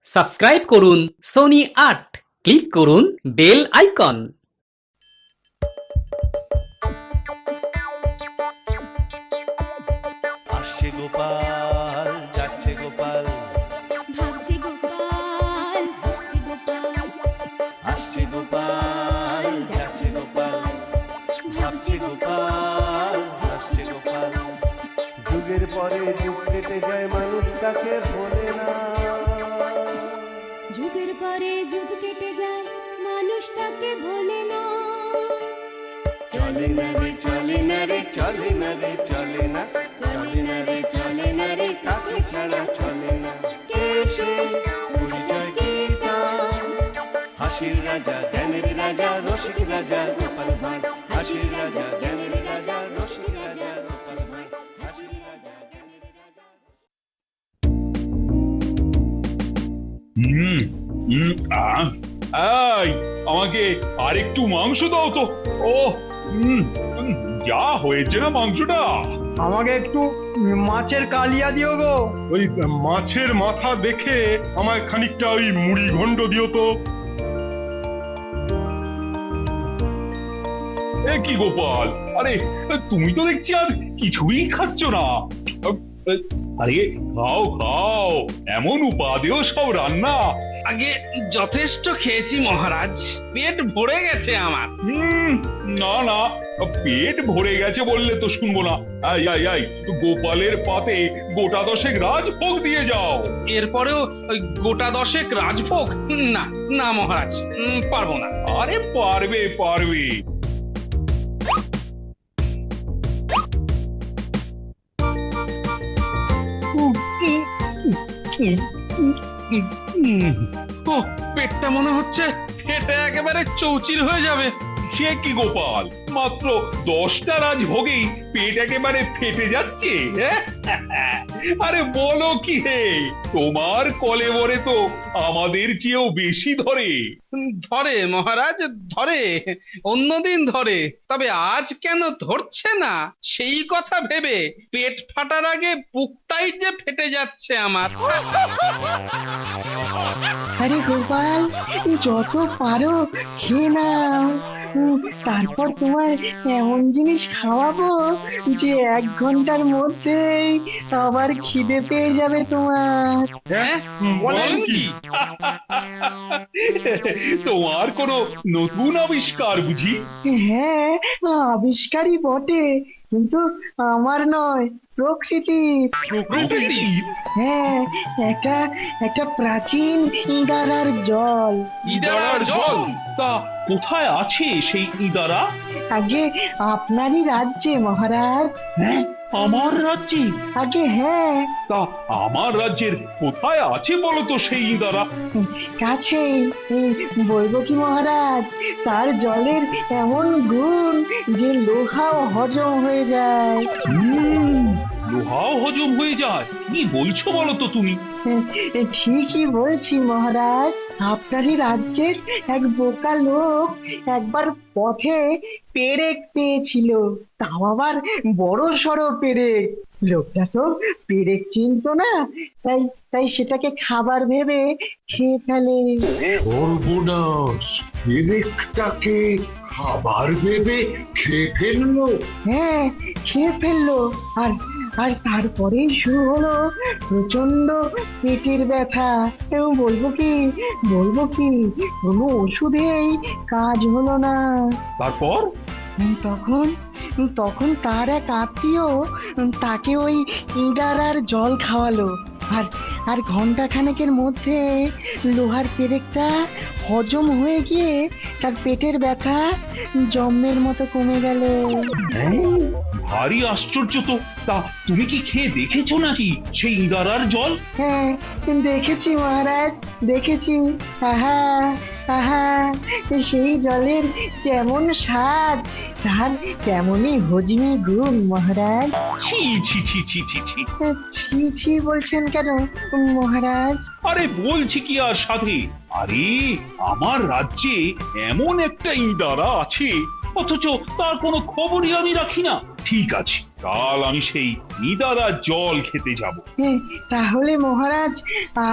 Subscribe করুন Sony ৮, click করুন bell icon. আসছে গোপাল, যাচ্ছে গোপাল, ভাবছে গোপাল, হাসছে গোপাল, আসছে গোপাল, যাচ্ছে গোপাল, ভাবছে গোপাল, হাসছে গোপাল। যুগের পরে যুগ কেটে যায়, মানুষ তাকে ভোলে না। যুগের পরে যুগ কেটে যায়, মানুষ তাকে ভোলে না। চলে না রে, চলে না রে, চলে না রে, চলে না, চলে না রে, চলে না রে, তাকে ছাড়া চলে না। কে সে? পরিচয় কি তার? হাসির রাজা, জ্ঞানের রাজা, রসিক রাজা গোপাল ভাঁড়। হাসির রাজা, জ্ঞানের রাজা, রসিক রাজা গোপাল ভাঁড়। হাসির রাজা, জ্ঞানের রাজা। হুম হুম এই আমাকে আরেকটু মাংস দাও তো। ও যা হয়েছে না মাংসটা। আমাকে একটু মাছের কালিয়া দিও গো। ওই মাছের মাথা দেখে আমায় খানিকটা ওই মুড়ি ঘন্ট দিও তো। এ কি গোপাল, আরে তুমি তো দেখছি আর কিছুই খাচ্ছ না। আরে খাও খাও, এমন উপাদেয় সব রান্না। আগে যথেষ্ট খেয়েছি মহারাজ, পেট ভরে গেছে আমার। না না, পেট ভরে গেছে বললে তো শুনবো না। আই আই আই, গোপালের পাতে গোটা দশেক রাজভোগ দিয়ে যাও। এরপরেও ওই গোটা দশেক রাজভোগ? না না মহারাজ, পারবো না। আরে পারবে পারবে। ও, পেটটা মনে হচ্ছে ফেটে একেবারে চৌচির হয়ে যাবে। সে কি গোপাল, মাত্র 10টা রাজভোগেই পেট একেবারে ফেটে যাচ্ছে? আরে বলো কি হে, তোমার কলেবরে তো আমাদের চেয়েও বেশি ধরে। ধরে মহারাজ, ধরে, অন্যদিন ধরে, তবে আজ কেন ধরছে না সেই কথা ভেবে পেট ফাটার আগে বুকটাই যে ফেটে যাচ্ছে আমার। আরে গোপাল, যত পারো খেয়ে নাও। তারপর তোমার এমন জিনিস খাওয়াবো যে 1 ঘন্টার মধ্যেই আবার খিদে পেয়ে যাবে তোমার। হ্যাঁ, বলেন কি? তোমার কোনো নতুন আবিষ্কার বুঝি? হ্যাঁ, আবিষ্কারই বটে, কিন্তু আমার নয়, প্রকৃতির। প্রকৃতির? হ্যাঁ, একটা একটা প্রাচীন ইদারার জল। ইদারার জল? তা কোথায় আছে সেই ইদারা? আগে আপনারই রাজ্যে মহারাজ। হ্যাঁ, আমার রাজ্যে? আগে হ্যাঁ, তা আমার রাজ্যের কোথায় আছে বলো তো সেই ইদারা? কাছেই। বলবো কি মহারাজ, তার জলের এমন গুণ যে লোহাও হজম হয়ে যায়। লোহাও হজম হয়ে যায়? কি বলছো বলো তো তুমি? ঠিকই বলছি মহারাজ। আপনারই রাজ্যের এক বোকা লোক একবার পথে পেরেক পেয়েছিল, তাও আবার বড় সড়ো পেরেক। লোকটা তো পেরেক চিনতো না, তাই তাই সেটাকে খাবার ভেবে খেয়ে ফেলে। সর্বনাশ, পেরেকটাকে খাবার ভেবে খেয়ে ফেললো। হ্যাঁ, খেয়ে ফেললো। আর আর তারপরেই শুরু হলো প্রচন্ড পেটের ব্যথা। এবং বলবো কি কোনো ওষুধেই কাজ হলো না। তারপর? তখন তখন তার এক আত্মীয় তাকে ওই ইদারার জল খাওয়ালো, আর আর ঘন্টাখানেকের মধ্যে লোহার পেরেকটা হজম হয়ে গিয়ে তার পেটের ব্যথা জম্মের মতো কমে গেল। ভারী আশ্চর্য তো। তা তুমি কি খেয়ে দেখেছো নাকি সেই ইদারার জল? হ্যাঁ, দেখেছি মহারাজ, দেখেছি। আহা আহা, সেই জলের যেমন স্বাদ, তার তেমনই হজমি গুণ মহারাজ। ছি ছি ছি ছি ছি ছি। ছি ছি বলছেন কেন মহারাজ? আরে বলছি কি আর সাধে, আরে আমার রাজ্যে এমন একটা ইদারা আছে, অথচ তার কোনো খবরই আমি রাখি না। ঠিক আছে, কাল আমি সেই ইদারার জল খেতে যাব। তাহলে মহারাজ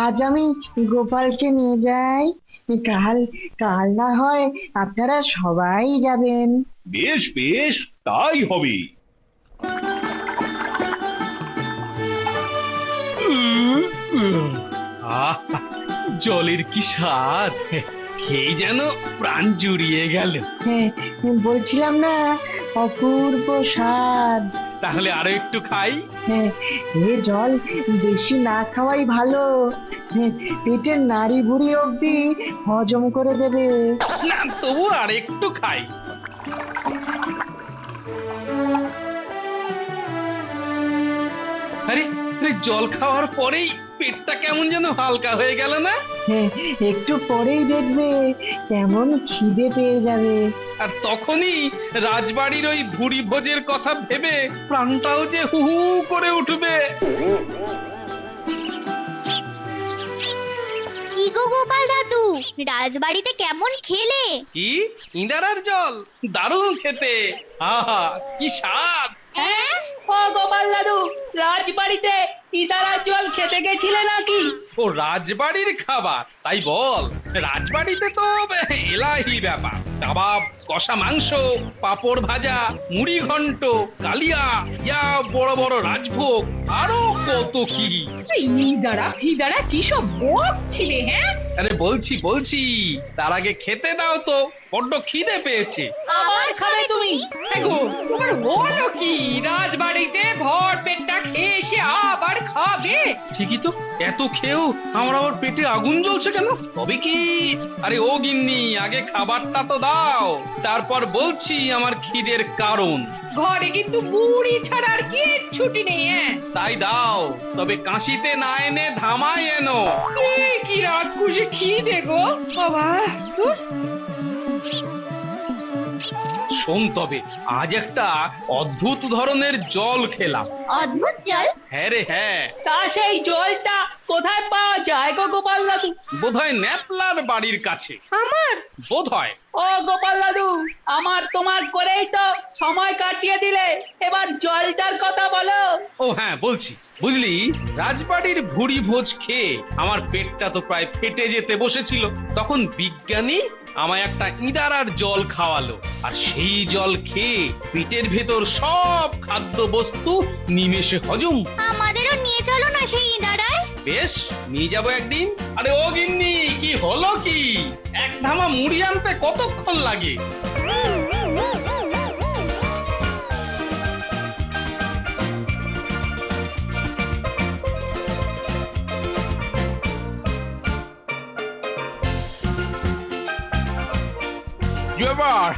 আজ আমি গোপালকে নিয়ে যাই। কাল কাল না হয় আপনারা সবাই যাবেন। বেশ বেশ, তাই হবে। আহ, জলের কি স্বাদ, খেয়ে যেন প্রাণ জুড়িয়ে গেল। বলছিলাম না, অপূর্ব স্বাদ। তাহলে আরো একটু খাই। এ জল বেশি না খাওয়াই ভালো। পেটের নাড়ি ভুড়ি অব্দি হজম করে দেবে। না, তবু আর একটু খাই। আরে আরে, জল খাওয়ার পরেই পেটটা কেমন যেন হালকা হয়ে গেল না? একটু পরেই দেখবে কেমন খিদে পেয়ে যাবে। আর তখনই রাজবাড়ির ওই ভুরি ভোজের কথা ভেবে প্রাণটাও যে হু হু করে উঠবে। কি গো গোপাল দাদু, রাজবাড়িতে কেমন খেলে? কি ইন্দারার জল? দারুণ খেতে। আহা, কি স্বাদ! হ্যাঁ ও গোপাল দাদু, রাজবাড়িতে ইদারার জল খেতে গেছিলে নাকি? ও রাজবাড়ির খাবার, তাই বল। রাজবাড়িতে তো এলাহি ব্যাপার। কাবাব, কষা মাংস, পাঁপড় ভাজা, মুড়ি ঘন্ট, কালিয়া, ইয়া বড় বড় রাজভোগ, আরো কত কি। ইদারা ফিদারা কি সব বকছিলে? হ্যাঁ আরে বলছি বলছি, তার আগে খেতে দাও তো, বড্ড খিদে পেয়েছে। আবার খাবে তুমি? দেখো তোমার হলো কি, রাজবাড়িতে ভর পেটটা খেয়ে এসে আবার খাবে? ঠিকই তো, এত খেয়েও আমার আবার পেটে আগুন জ্বলছে কেন? তবে কি? আরে ও গিন্নি, আগে খাবারটা তো দাও, তারপর বলছি আমার খিদের কারণ। ঘরে কিন্তু মুড়ি ছাড়া আর কিচ্ছুটি নেই। হ্যাঁ তাই দাও, তবে কাশিতে না এনে ধামায় এনো। কি রাত খুশি খিদে গো বাবা। শোন তবে, আজ একটা অদ্ভুত ধরনের জল খেলাম। অদ্ভুত জল? হ্যাঁ রে হ্যাঁ। তা সেই জলটা কোথায় পাওয়া যায় গো গোপাল দাদু? বোধহয় ন্যাপলার বাড়ির কাছে। আমার বোধহয়। ও গোপাল দাদু, আমার তোমার করেই তো সময় কাটিয়ে দিলে, এবার জলটার কথা বলো। ও হ্যাঁ, বলছি। বুঝলি, রাজবাড়ির ভুরি ভোজ খেয়ে আমার পেটটা তো প্রায় ফেটে যেতে বসেছিল। তখন বিজ্ঞানী আমায় একটা ইঁদারার জল খাওয়ালো, আর সেই জল খেয়ে পেটের ভেতর সব খাদ্য বস্তু নিমেষে হজম। আমাদেরও নিয়ে চলো না সেই ইদারায়। বেশ, নিয়ে যাবো একদিন। আরে ও গিন্নি, কি হলো কি? এক ধামা মুড়ি আনতে কতক্ষণ লাগে? এবার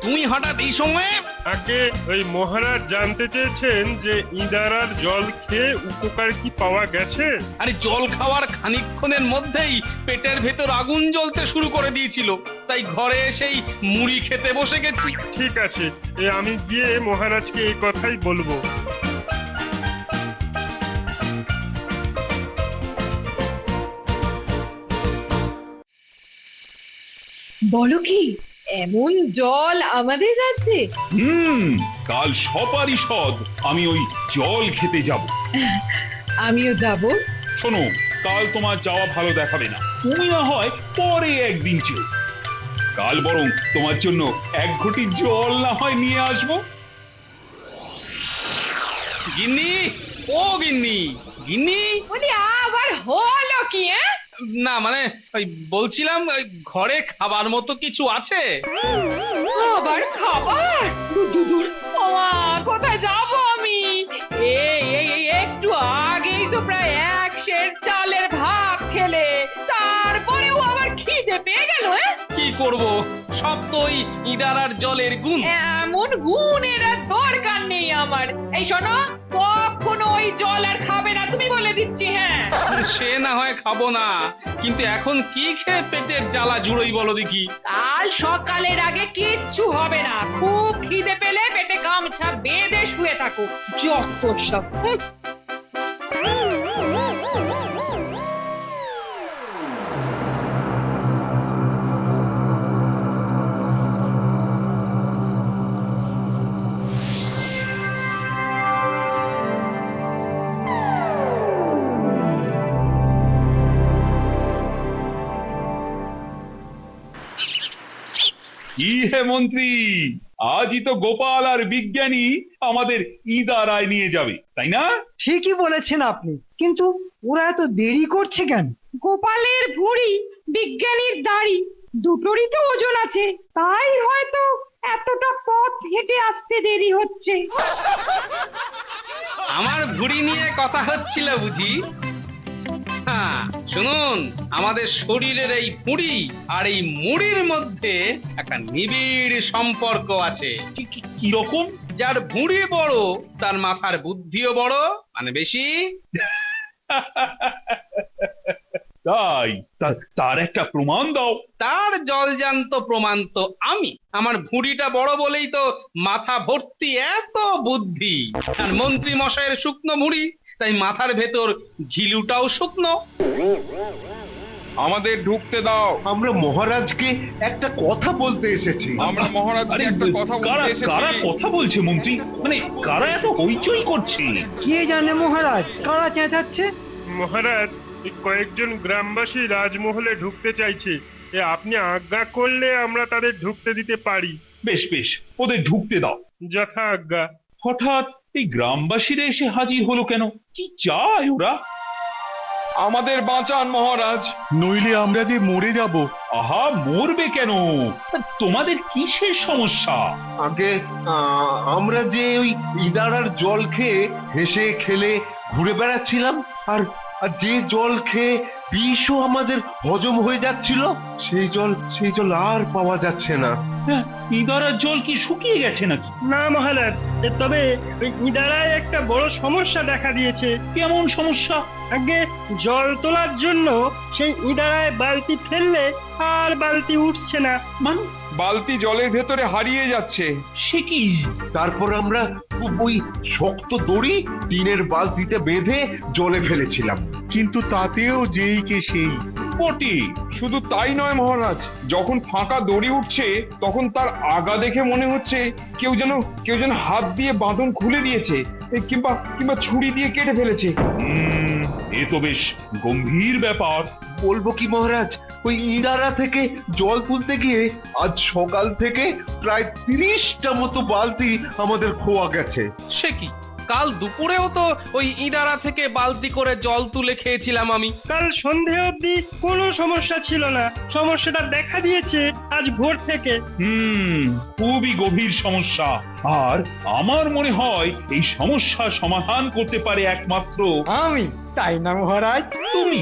তুমি হঠাৎ এই সময়ে? আগে ওই মহারাজ জানতে চেয়েছেন যে ইদারার জল খেয়ে উপকার কি পাওয়া গেছে। আরে জল খাওয়ার খানিকক্ষণের মধ্যেই পেটের ভেতর আগুন জ্বলতে শুরু করে দিয়েছিল, তাই ঘরে এসেই মুড়ি খেতে বসে গেছি। ঠিক আছে, আমি গিয়ে মহারাজকে এই কথাই বলবো। বলো কি, এমন জল আমাদের রাজ্যে? কাল সপারি সদ আমি ওই জল খেতে যাব। আমিও যাব। শোনো, কাল তোমার যাওয়া ভালো দেখাবে না, তুমি না হয় পরে একদিন চেও। কাল বরং তোমার জন্য এক ঘটি জল না হয় নিয়ে আসবো। গিন্নি, ও গিন্নি, গিন্নি। বলি আবার হলো কি? না মানে ওই বলছিলাম, ওই ঘরে খাবার মতো কিছু আছে? আবার খাবার? দূর, ওমা, কোথায় যাব আমি? এই একটু আগেই তো প্রায় 1 সের চালের ভাত খেলে, তারপরেও আবার খিদে পেয়ে গেল। কি করব, সব তো ওই ইদারার জলের গুণ। এমন গুণের আর দরকার নেই আমার। এই শোনো, কখনো ওই জল আর খাবে না, তুমি বলে দিচ্ছি। হ্যাঁ সে না হয় খাবো না, কিন্তু এখন কি খেয়ে পেটের জ্বালা জুড়োই বলো দেখি। কাল সকালের আগে কিচ্ছু হবে না। খুব খিদে পেলে পেটে গামছা বেঁধে শুয়ে থাকো। যত সব। কি হে মন্ত্রী, আজই তো গোপাল আর বিজ্ঞানী আমাদের ইদারায় নিয়ে যাবে, তাই না? ঠিকই বলেছেন আপনি, কিন্তু ওরা এত দেরি করছে কেন? গোপালের ভুঁড়ি, বিজ্ঞানীর দাড়ি, দুটোরই তো ওজন আছে, তাই হয়তো এতটা পথ হেঁটে আসতে দেরি হচ্ছে। আমার ভুঁড়ি নিয়ে কথা হচ্ছিল বুঝি? হ্যাঁ, শুনুন, আমাদের শরীরের এই ভুঁড়ি আর এই মুড়ির মধ্যে একটা নিবিড় সম্পর্ক আছে। কি রকম? যার ভুঁড়ি বড় তার মাথার বুদ্ধিও বড়, মানে বেশি। তাই তার একটা প্রমাণ দাও। তার জলজান্ত প্রমাণ তো আমি। আমার ভুঁড়িটা বড় বলেই তো মাথা ভর্তি এত বুদ্ধি। আর মন্ত্রী মশাইয়ের শুকনো ভুঁড়ি, তাই মাথার ভেতর ঘিলুটাও শুকনো। আমাদের ঢুকতে দাও। আমরা মহারাজকে একটা কথা বলতে এসেছি। আমরা মহারাজকে একটা কথা বলতে এসেছি। কারা কথা বলছে মন্ত্রী? মানে কারা এত হইচই করছে? কে জানে মহারাজ, কারা চেঁচাচ্ছে? মহারাজ, এই কয়েকজন গ্রামবাসী রাজমহলে ঢুকতে চাইছে। আপনি আজ্ঞা করলে আমরা তাদের ঢুকতে দিতে পারি। বেশ বেশ, ওদের ঢুকতে দাও। যথা আজ্ঞা। হঠাৎ এই গ্রামবাসীরা এসে হাজির হলো কেন? কি চায় ওরা? আমাদের বাঁচান মহারাজ, নইলে আমরা যে মরে যাব। আহা, মরবে কেন? তোমাদের কিসের সমস্যা? আগে আমরা যে ওই ইদারার জল খেয়ে হেসে খেলে ঘুরে বেড়াচ্ছিলাম, আর যে জল খেয়ে বিষও আমাদের হজম হয়ে যাচ্ছিল, সেই জল আর পাওয়া যাচ্ছে না। ইদারার জল কি শুকিয়ে গেছে নাকি? না মহারাজ, তবে ওই ইদারায় একটা বড় সমস্যা দেখা দিয়েছে। কেমন সমস্যা? আগে জল তোলার জন্য সেই ইদারায় বালতি ফেললে আর বালতি উঠছে না। মানে বালতি জলের ভেতরে হারিয়ে যাচ্ছে। সে কি? তারপর আমরা ওই শক্ত দড়ি টিনের বালতিতে বেঁধে জলে ফেলেছিলাম, কিন্তু তাতেও যেই কে সেই। পটি, শুধু তাই নয় মহারাজ, যখন ফাঁকা দড়ি উঠছে তখন তার আগা দেখে মনে হচ্ছে কেউ যেন হাত দিয়ে বাঁধন খুলে দিয়েছে, কিংবা ছুরি দিয়ে কেটে ফেলেছে। এ তো বেশ গম্ভীর ব্যাপার। বলবো কি মহারাজ, ওই ইদারা থেকে জল তুলতে গিয়ে আজ সকাল থেকে প্রায় 30টা মতো বালতি আমাদের খোয়া গেছে। সে কি? কাল দুপুরেও তো ওই ইদারা থেকে বালতি করে জল তুলে খেয়েছিলাম আমি। কাল সন্ধে অবধি কোনো সমস্যা ছিল না, সমস্যাটা দেখা দিয়েছে আজ ভোর থেকে। খুবই গভীর সমস্যা। আর আমার মনে হয় এই সমস্যা সমাধান করতে পারে একমাত্র আমি, তাই না মহারাজ? তুমি।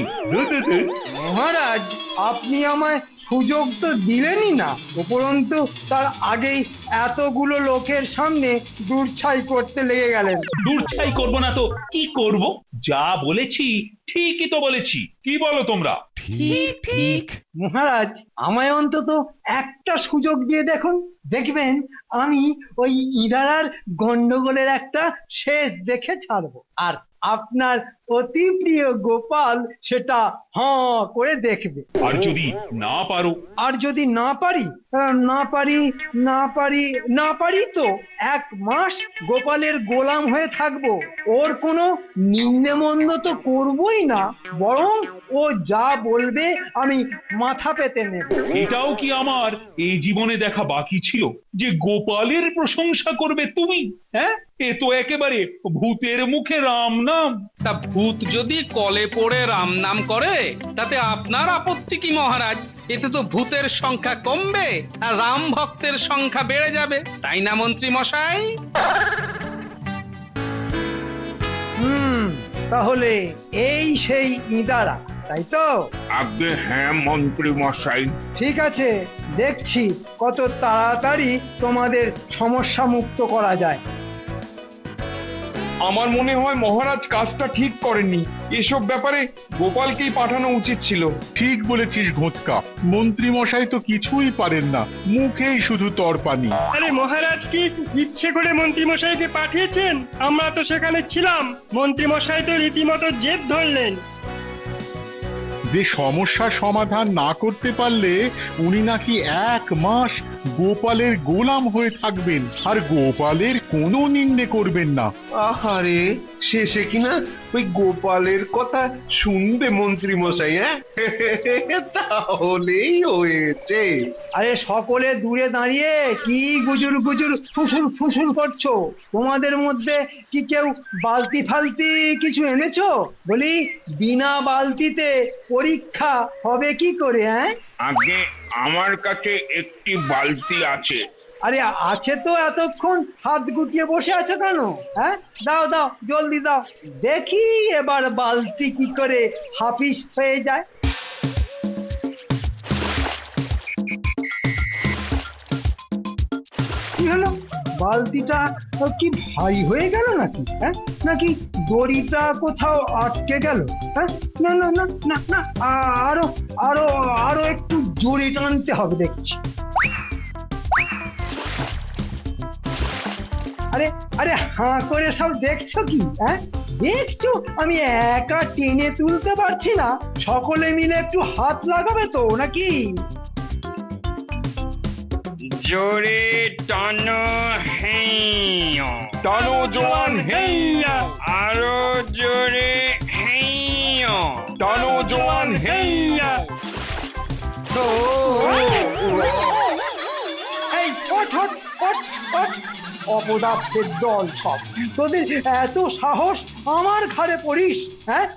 মহারাজ, আপনি আমায় সুযোগ তো দিলেনই না, উপরন্তু তার আগেই এতগুলো লোকের সামনে দূরছাই করতে লেগে গেলেন। দূরছাই করব না তো কি করব? যা বলেছি ঠিকই তো বলেছি। কি বলো তোমরা? ঠিক ঠিক। মহারাজ, আমায় অন্তত একটা সুযোগ দিয়ে দেখুন, দেখবেন আমি ওই ইদারার গন্ডগোলের একটা শেষ দেখে ছাড়বো। আর আপনার অতি প্রিয় গোপাল সেটা হাঁ করে দেখবে। আর যদি না পারো? আর যদি না পারি তো 1 মাস গোপালের গোলাম হয়ে থাকবো। ওর কোনো নিন্দে মন্দ তো করবই না, বরং ও যা বলবে আমি মাথা পেতে নেব। এটাও কি আমার এই জীবনে দেখা বাকি ছিল যে গোপালের প্রশংসা করবে তুমি? হ্যাঁ, এ তো একেবারে ভূতের মুখে রাম নাম। তা ভূত যদি কলে পড়ে রাম নাম করে তাতে আপনার আপত্তি কি মহারাজ? এতে তো ভূতের সংখ্যা কমবে আর রাম ভক্তের সংখ্যা বেড়ে যাবে, তাই না মন্ত্রী মশাই? তাহলে এই সেই ইদারা, তাই তো? আজ্ঞে হ্যাঁ মন্ত্রী মশাই। ঠিক আছে, দেখছি কত তাড়াতাড়ি তোমাদের সমস্যা মুক্ত করা যায়। আমার মনে হয় মহারাজ কাজটা ঠিক করেননি। এসব ব্যাপারে গোপালকেই পাঠানো উচিত ছিল। ঠিক বলেছিস ঘোটকা, মন্ত্রী মশাই তো কিছুই পারেন না, মুখেই শুধু তরপানি। আরে মহারাজ কি ইচ্ছে করে মন্ত্রী মশাইকে পাঠিয়েছেন? আমরা তো সেখানে ছিলাম। মন্ত্রী মশাই তো রীতিমতো জেদ ধরলেন যে সমস্যার সমাধান না করতে পারলে উনি নাকি 1 মাস গোপালের গোলাম হয়ে থাকবেন আর গোপালের কোনো নিন্দে করবেন না। আহারে, শেষে কিনা ওই গোপালের কথা শুনবে মন্ত্রী মশাই, হ্যাঁ? তাহলেই হয়েছে। আরে সকলে দূরে দাঁড়িয়ে কি গুজুর গুজুর ফুসুর ফুসুর করছো? তোমাদের মধ্যে কি কেউ বালতি ফালতি কিছু এনেছো? বলি বিনা বালতিতে পরীক্ষা হবে কি করে? হ্যাঁ, আগে আমার কাছে একটি বালতি আছে। আরে আছে তো, এতক্ষণ হাত গুটিয়ে বসে আছো কেন? হ্যাঁ, দাও দাও, জলদি দাও, দেখি এবার বালতি কি করে হাফিস হয়ে যায়। কি হলো, বালতিটা কি ভারী হয়ে গেল নাকি? হ্যাঁ, নাকি দড়িটা কোথাও আটকে গেল? হ্যাঁ, না না না না না, আরো আরো আরো একটু জোরে টানতে হবে দেখছি। আরে আরে হাঁ করে সব দেখছো কি? হ্যাঁ, দেখছো আমি একা টেনে তুলতে পারছি না, সকলে মিলে একটু হাত লাগাবে তো নাকি? জোরে টানো, হেইয়ো টানো জোয়ান, হেইয়া আরো জোরে, হেইয়ো টানো জোয়ান, হেইয়া। এই ওঠ ওঠ ওঠ ওঠ, অপদার্থের দল সব, তোদের এত সাহস আমার ঘাড়ে পড়িস? হ্যাঁ,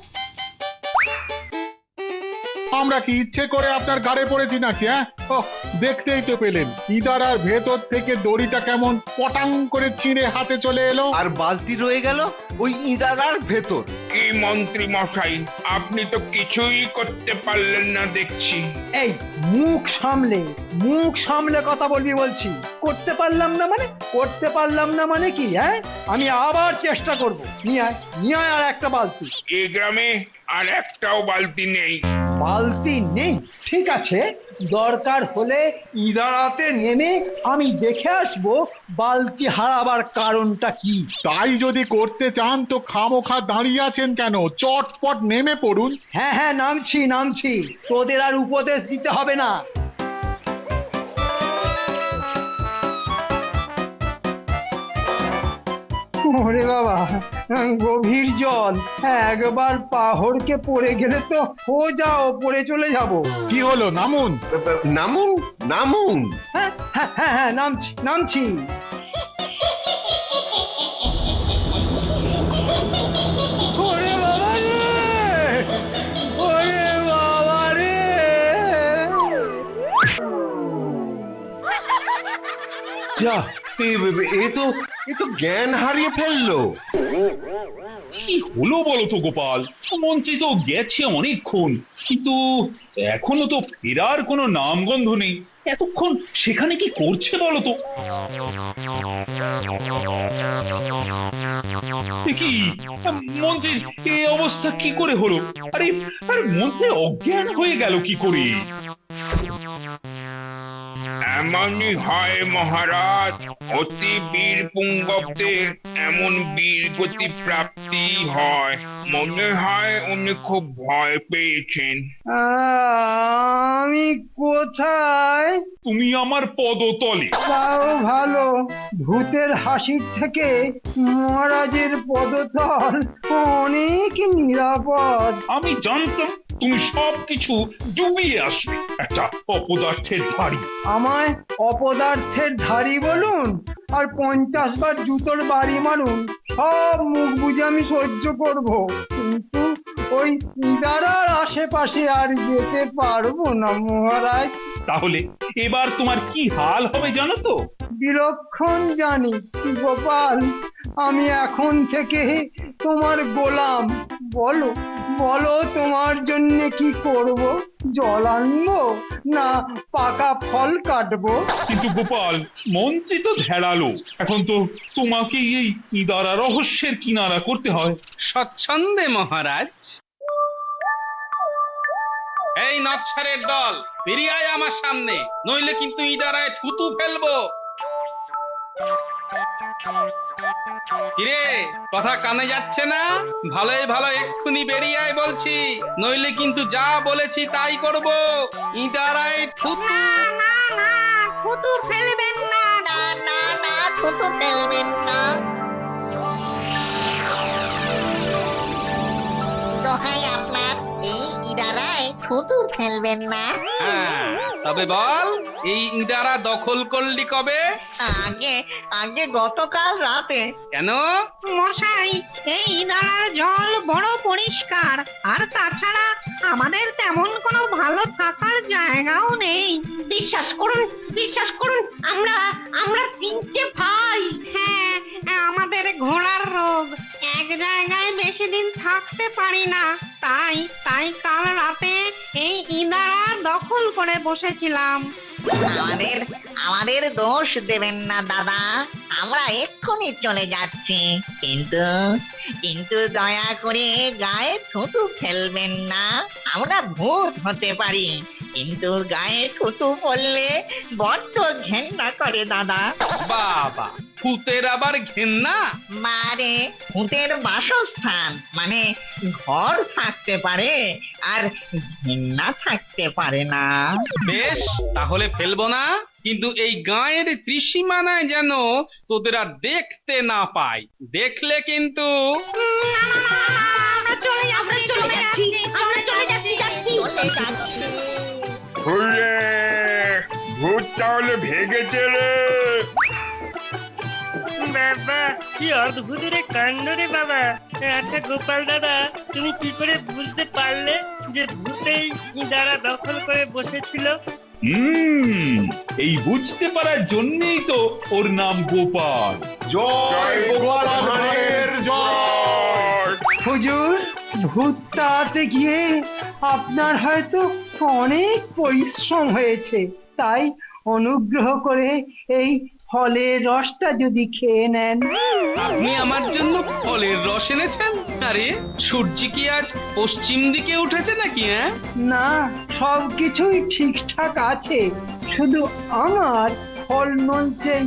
আমরা কি ইচ্ছে করে আপনার ঘাড়ে পড়েছি নাকি? হ্যাঁ, দেখতেই তো পেলেন ইদারার ভেতর থেকে দড়িটা কেমন পটাং করে ছিঁড়ে হাতে চলে এলো, আর বালতি রয়ে গেল ওই ইঁদারার ভেতর। কি মন্ত্রী মশাই, আপনি তো কিছুই করতে পারলেন না দেখছি। এই মুখ সামলে কথা বলবি বলছি। করতে পারলাম না মানে? করতে পারলাম না মানে কি? হ্যাঁ, আমি আবার চেষ্টা করব। নিয়ে আয় আর একটা বালতি। এই গ্রামে আর একটাও বালতি নেই। বালতি নেই? ঠিক আছে, দরকার হলে ইদারাতে নেমে আমি দেখে আসবো বালতি হারাবার কারণটা কি। তাই যদি করতে চান তো খামোখা দাঁড়িয়ে আছেন কেন? চটপট নেমে পড়ুন। হ্যাঁ হ্যাঁ, নামছি, তোদের আর উপদেশ দিতে হবে না। ওরে বাবা, গভীর জল, একবার পাহড়কে পড়ে গেলে তো যাও, পড়ে চলে যাব। কি হলো, নামুন। নামুন নামুন। হ্যাঁ হ্যাঁ হ্যাঁ হ্যাঁ, নামছি। ওরে বাবা রে, ওরে বাবা রে। যা, এ তো জ্ঞান হারিয়ে ফেললো। কি হলো বলো তো গোপাল? মন্ত্রী তো গেছে অনেকক্ষণ, কিন্তু এখনো তো ফেরার কোনো নামগন্ধ নেই। এতক্ষণ সেখানে কি করছে বলো তো? কি মন্ত্রীর এই অবস্থা কি করে হলো? আরে মন্ত্রী অজ্ঞান হয়ে গেল কি করে? এমনই হয় মহারাজ, অতি বীর পুঙ্গবদের এমন বীর গতি প্রাপ্তি হয়। মনে হয় উনি খুব ভয় পেয়েছেন। আমি কোথায়? তুমি আমার পদতলে। তাও ভালো, ভূতের হাসির থেকে মহারাজের পদতল অনেক নিরাপদ। আমি জানতাম তুমি সবকিছু ডুবিয়ে আসবে, একটা অপদার্থের ধাড়ি। আমায় অপদার্থের ধাড়ি বলুন আর 50 বার জুতোর বাড়ি মারুন, সব মুখ বুঝে আমি সহ্য করব, কিন্তু ওই ইদারার আশেপাশে আর যেতে পারবো না মহারাজ। তাহলে এবার তোমার কি হাল হবে জানো তো? বিলক্ষণ জানি গোপাল, আমি এখন থেকে তোমার গোলাম। বলো বলো, তোমার জন্য কি করব? জল আনবো না পাকা ফল কাটবো? কিন্তু গোপাল, মন্ত্রী তো ধ্যাড়ালো, এখন তো তোমাকেই এই ইদারা রহস্যের কিনারা করতে হয়। স্বচ্ছন্দে মহারাজ। এই নচ্ছারের দল, বেরিয়ে আয় আমার সামনে, নইলে কিন্তু ইদারায় থুতু ফেলবো। কিরে, কথা কানে যাচ্ছে না? ভালোই ভালো এক্ষুনি বেরিয়ে আয় বলছি, নইলে কিন্তু যা বলেছি তাই করব। ইদারায় থুতু। থুতু ফেলবেন না, না না না, থুতু ফেলবেন না। ইদারায় থুতু ফেলবেন না? হ্যাঁ, তবে বল এই ইঁদারা দখল করলি কবে? আগে আগে গতকাল রাতে। কেন? মশাই, এই ইদারার জল বড় পরিষ্কার, আর তাছাড়া আমাদের তেমন কোনো ভালো থাকার জায়গাও নেই। বিশ্বাস করুন, আমরা আমরা 3টে ভাই। হ্যাঁ, আমাদের ঘোড়ার রোগ, এক জায়গায় বেশি দিন থাকতে পারি না। তাই কাল রাতে এই ইদারা দখল করে বসেছিলাম। আমাদের দোষ দেবেন না দাদা, আমরা এক্ষুনি চলে যাচ্ছি। কিন্তু দয়া করে গায়ে থুতু ফেলবেন না। আমরা ভূত হতে পারি, কিন্তু গায়ে থুতু পড়লে বড্ড ঘেন্না করে দাদা। বাবা, ভূতের আবার ঘেন্না? মানে ভূতের বাসস্থান, মানে ঘর থাকতে পারে আর ঘেন্না থাকতে পারে না। বেশ, তাহলে ফেলবো না, কিন্তু এই গায়ের ত্রিসীমানায় যেন তোদের আর দেখতে না পাই। দেখলে কিন্তু ভূত তাহলে ভেগেছে রে। বাবা, কি অদ্ভুত রে কাণ্ড রে বাবা। আচ্ছা গোপাল দাদা, তুমি কি করে বুঝতে পারলে যে ভূতেই ইদারা দখল করে বসেছিল? এই বুঝতে পারার জন্যই তো ওর নাম গোপাল। জয় গোপাল ভাঁড়ের জয়। হুজুর, ভূত তাড়াতে গিয়ে আপনার হয়তো অনেক পরিশ্রম হয়েছে, তাই অনুগ্রহ করে এই ফলের রসটা যদি খেয়ে নেন। আপনি আমার জন্য ফলের রস এনেছেন? আরে সূর্য কি আজ পশ্চিম দিকে উঠেছে নাকি? হ্যাঁ, না, সবকিছুই ঠিকঠাক আছে, শুধু আমার ফল নলচেই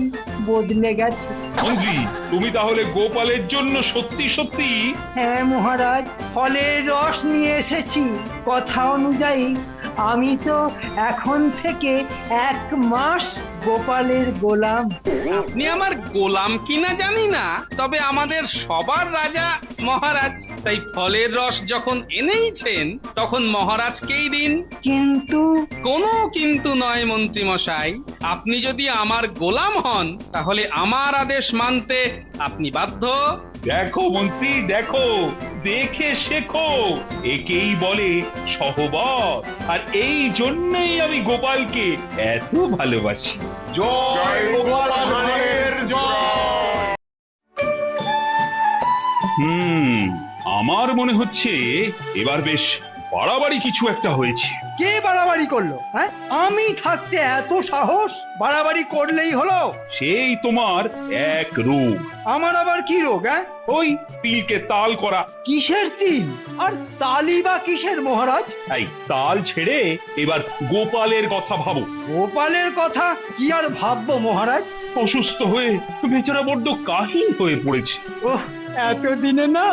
বদলে গেছে। মন্ত্রী, তুমি তাহলে গোপালের জন্য সত্যি সত্যি? হ্যাঁ মহারাজ, ফলের রস নিয়ে এসেছি। কথা অনুযায়ী আমি তো এখন থেকে 1 মাস গোপালের গোলাম। আপনি আমার গোলাম কিনা জানি না, তবে আমাদের সবার রাজা মহারাজ, তাই ফলের রস যখন এনেইছেন তখন মহারাজকেই দিন। কিন্তু কোনো কিন্তু নয় মন্ত্রী মশাই, আপনি যদি আমার গোলাম হন তাহলে আমার আদেশ মানতে আপনি বাধ্য। দেখো মন্ত্রী, দেখে শেখো, একেই বলে সহবত। আর এই জন্যই আমি গোপালকে এত ভালোবাসি। জয় গোপাল ভাঁড়ের জয়। আমার মনে হচ্ছে এবার বেশ বাড়াবাড়ি কিছু একটা হয়েছে। কে বাড়াবাড়ি করলো? হ্যাঁ, আমি থাকতে এত সাহস? বাড়াবাড়ি করলেই হলো? সেই তোমার এক রোগ। আমার আবার কি রোগ? হ্যাঁ, ওই তিলকে তাল করা। কিসের তিল আর তালি বা কিসের মহারাজ? এই তাল ছেড়ে এবার গোপালের কথা ভাবো। গোপালের কথা কি আর ভাববো মহারাজ? অসুস্থ হয়ে বেচারা বড্ড কাহিল হয়ে পড়েছে। ওহ, এতদিনে না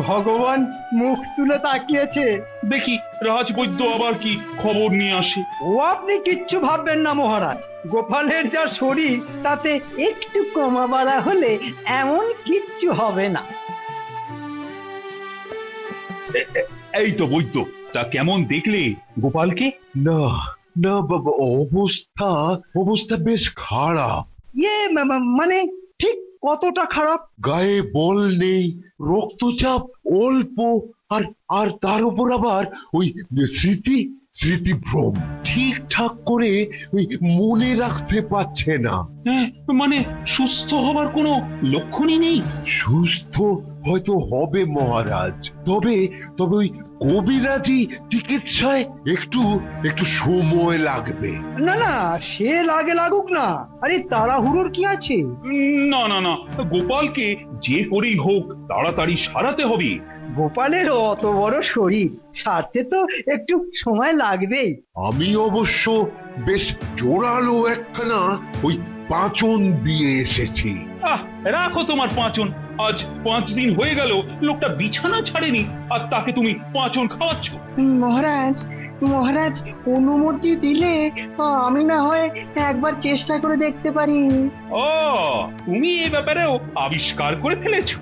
ভগবান মুখ তুলে তাকিয়েছে। দেখি রাজবৈদ্য আবার কি খবর নিয়ে আসে। ও আপনি কিচ্ছু ভাববেন না মহারাজ, গোপালের যা শরীর তাতে একটু কমা বাড়া হলে এমন কিচ্ছু হবে না। এই তো বৈদ্য, তা কেমন দেখলে গোপালকে? না না বাবা, অবস্থা বেশ খারাপ। মানে ঠিক কতটা খারাপ? গায়ে বল নেই, রক্তচাপ অল্প, আর তার উপর আবার ওই স্মৃতিভ্রম, ঠিকঠাক করে ওই মনে রাখতে পারছে না। মানে সুস্থ হবার কোনো লক্ষণই নেই? সুস্থ হয়তো হবে মহারাজ, তবে ওই কবিরাজি চিকিৎসায় একটু সময় লাগবে। না, সে লাগুক না। আরে তাড়াহুড়োর কি আছে? না, গোপালকে যে করেই হোক তাড়াতাড়ি সারাতে হবে। গোপালের অত বড় শরীর, সারতে তো একটু সময় লাগবেই। আমি অবশ্য বেশ জোরালো একখানা ওই পাঁচন দিয়ে এসেছি। রাখো তোমার পাঁচন। আজ 5 দিন হয়ে গেল লোকটা বিছানা ছাড়েনি, আর তাকে তুমি পাঁচন খাওয়াচ্ছ। মহারাজ অনুমতি দিলে আমি না হয় একবার চেষ্টা করে দেখতে পারি। ও, তুমি এই ব্যাপারেও আবিষ্কার করে ফেলেছো?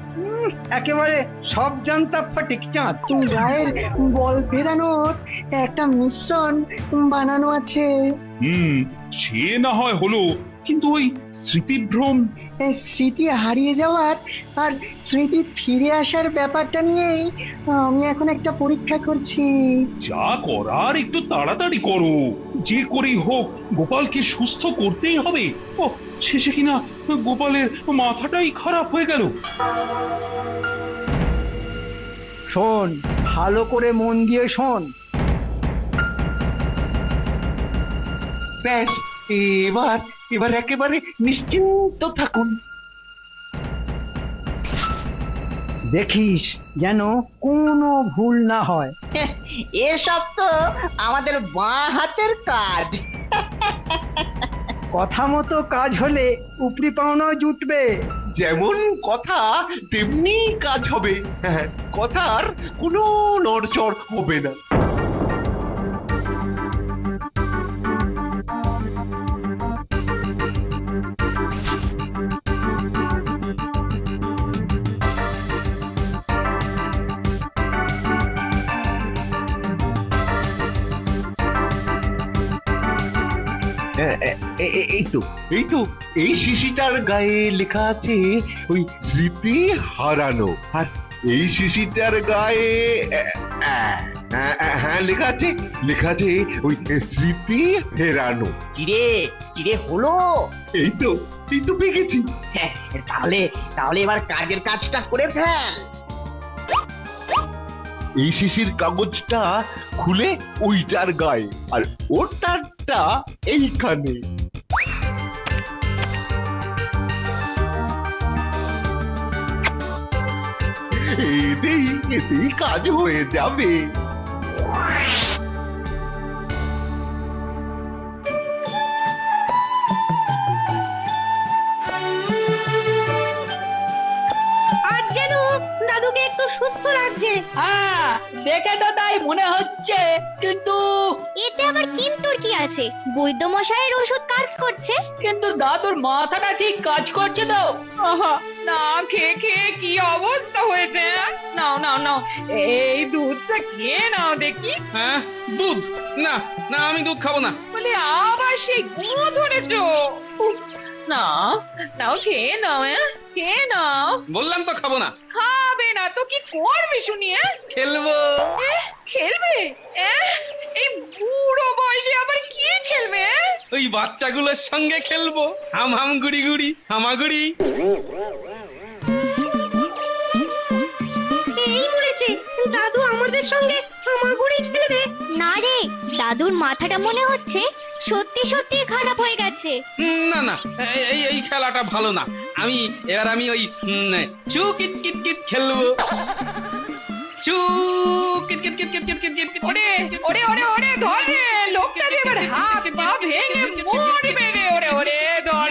একেবারে সব জানতা ফটিক চাঁদ। গায়ের বল ফেরানোর একটা মিশ্রণ বানানো আছে। সে না হয় হলো, কিন্তু ওই স্মৃতিভ্রম, স্মৃতি হারিয়ে যাওয়ার আর স্মৃতি ফিরে আসার ব্যাপারটা নিয়েই আমি এখন একটা পরীক্ষা করছি। যা করার একটু তাড়াতাড়ি করো, যে করেই হোক গোপালকে সুস্থ করতেই হবে। ও শেষে কিনা গোপালের মাথাটাই খারাপ হয়ে গেল। শোন, ভালো করে মন দিয়ে শোন। ব্যাস, এবার একেবারে নিশ্চিন্ত থাকুন। দেখিস যেন কোনো ভুল না হয়। এসব তো আমাদের বাঁ হাতের কাজ। কথা মতো কাজ হলে উপরি পাওনাও জুটবে। যেমন কথা তেমনি কাজ হবে। হ্যাঁ, কথার কোনো নড়চড় হবে না। এই শিশিটার গায়ে লেখা আছে ওই স্মৃতি হারানো, আর এই শিশিটার গায়ে হ্যাঁ লেখা আছে ওই স্মৃতি ফেরানো। কিরে হলো? এই তো পেয়েছি। তাহলে এবার কাজের কাজটা করে ফেল। এই শিশির কাগজটা খুলে ওইটার গায়ে, আর ওটারটা এইখানে। এতেই কাজ হয়ে যাবে। আজ যেন দাদুকে একটু সুস্থ লাগছে। হ্যাঁ, দেখে তো তাই মনে হচ্ছে, কিন্তু এতে আবার কিন্তুর কি আছে? বৈদ্য মশাইয়ের ওষুধ কাজ করছে। কিন্তু দাদুর মাথাটা ঠিক কাজ করছে তো। আহা, না খেয়ে খেয়ে কি অবস্থা হয়েছে। নাও নাও নাও, এই দুধটা খেয়ে নাও দেখি। হ্যাঁ, দুধ? না না, আমি দুধ খাবো না। বলে আবার সেই গুঁড়ো ধরেছো। না নাও, খেয়ে নাও, খেয়ে নাও। বললাম তো খাবো না। খাবে না তো কি করবে শুনি? খেলবো। খেলবে? এই বুড়ো বয়সে আবার কি খেলবে? ওই বাচ্চাগুলোর সঙ্গে খেলবো। হাম হাম গুড়ি গুড়ি হামাগুড়ি। এই মরেছে, দাদু আমাদের সঙ্গে হামাগুড়ি খেলবে। না রে, দাদুর মাথাটা মনে হচ্ছে সত্যি সত্যি খারাপ হয়ে গেছে। না না, এই খেলাটা ভালো না। এবার আমি ওই চু কিট কিট কিট খেলবো। চু kit kit kit kit kit kit kit. ওরে ওরে ওরে ওরে, ধর রে, লোকটা যে এবার হাত পা ভেঙে মরবে রে। ওরে ওরে, ধর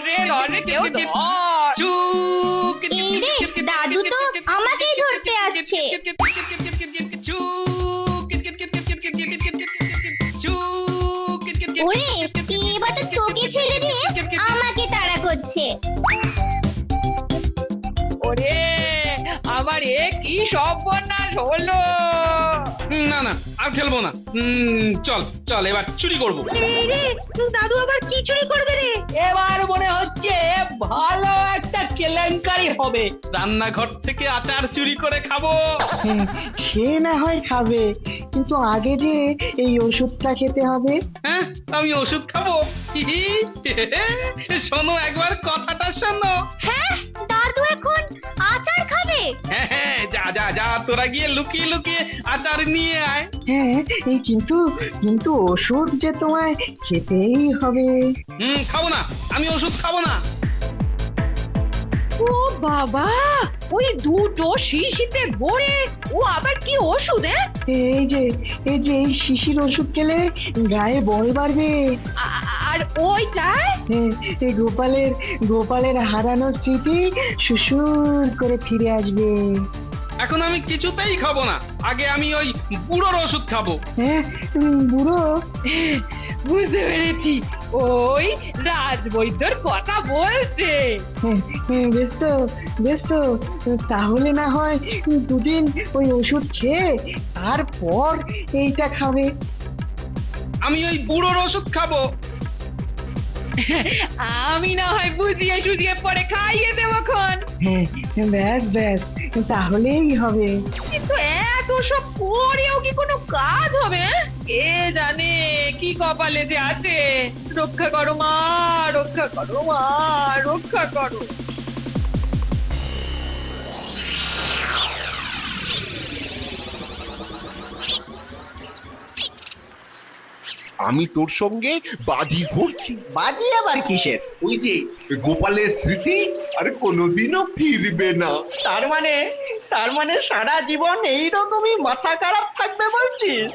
রে, কেউ ধর। চু এই রে, দাদু তো আমাকেই ধরতে আসছে। চু ওরে, এবার তো তোকে ছেড়ে দিয়ে আমাকে তাড়া করছে। ওরে, আমার এ কি সর্বনাশ হলো। না না, আর খেলবো না। চল চল, এবার চুরি করবো। এই রে, দাদু আবার কি চুরি করবে রে? এবার মনে হচ্ছে ভালো একটা কেলেঙ্কারি হবে। রান্নাঘর থেকে আচার চুরি করে খাবো। সে না হয় খাবে, কিন্তু আগে যে এই ওষুধটা খেতে হবে। হ্যাঁ, আমি ওষুধ খাবো? শোনো, একবার কথাটা শোনো। হ্যাঁ, দাদু এখন আচার খাবে? হ্যাঁ হ্যাঁ, যা যা যা, তোরা গিয়ে লুকিয়ে লুকিয়ে আচার নিয়ে আয়। হ্যাঁ, এই কিন্তু ওষুধ যে তোমায় খেতেই হবে। খাবো না, আমি ওষুধ খাবো না। ও বাবা, ওই দুটো শিশিতে ভরে ও আবার কি ওষুধ? এই যে এই শিশির ওষুধ খেলে গায়ে বল বাড়বে। আর ওইটায় এই গোপালের হারানো স্মৃতি সুসুর করে ফিরে আসবে। এখন আমি কিছুতেই খাবো না, আগে আমি ওই বুড়োর ওষুধ খাবো। হ্যাঁ, বুড়ো বুঝতে পেরেছি, ওই রাজবৈদ্যর কথা বলছে। বেশ তো তাহলে না হয় দুদিন ওই ওষুধ খেয়ে তারপর এইটা খাবে। আমি ওই বুড়োর ওষুধ খাবো। আমি না হয় বুঝিয়ে সুঝিয়ে পরে খাইয়ে দেবো খন। ব্যাস তাহলেই হবে। কিন্তু এত সব করেও কি কোনো কাজ হবে? কে জানে কি কপালে যে আছে। রক্ষা করো মা, রক্ষা করো মা, রক্ষা করো। আমি তোর সঙ্গে বাজি ধরছি। বাজি আবার কিসের? ওই যে গোপালের স্মৃতি আর কোনোদিনও ফিরবে না। তার মানে সারা জীবন এইরকমই মাথা খারাপ থাকবে বলছিস?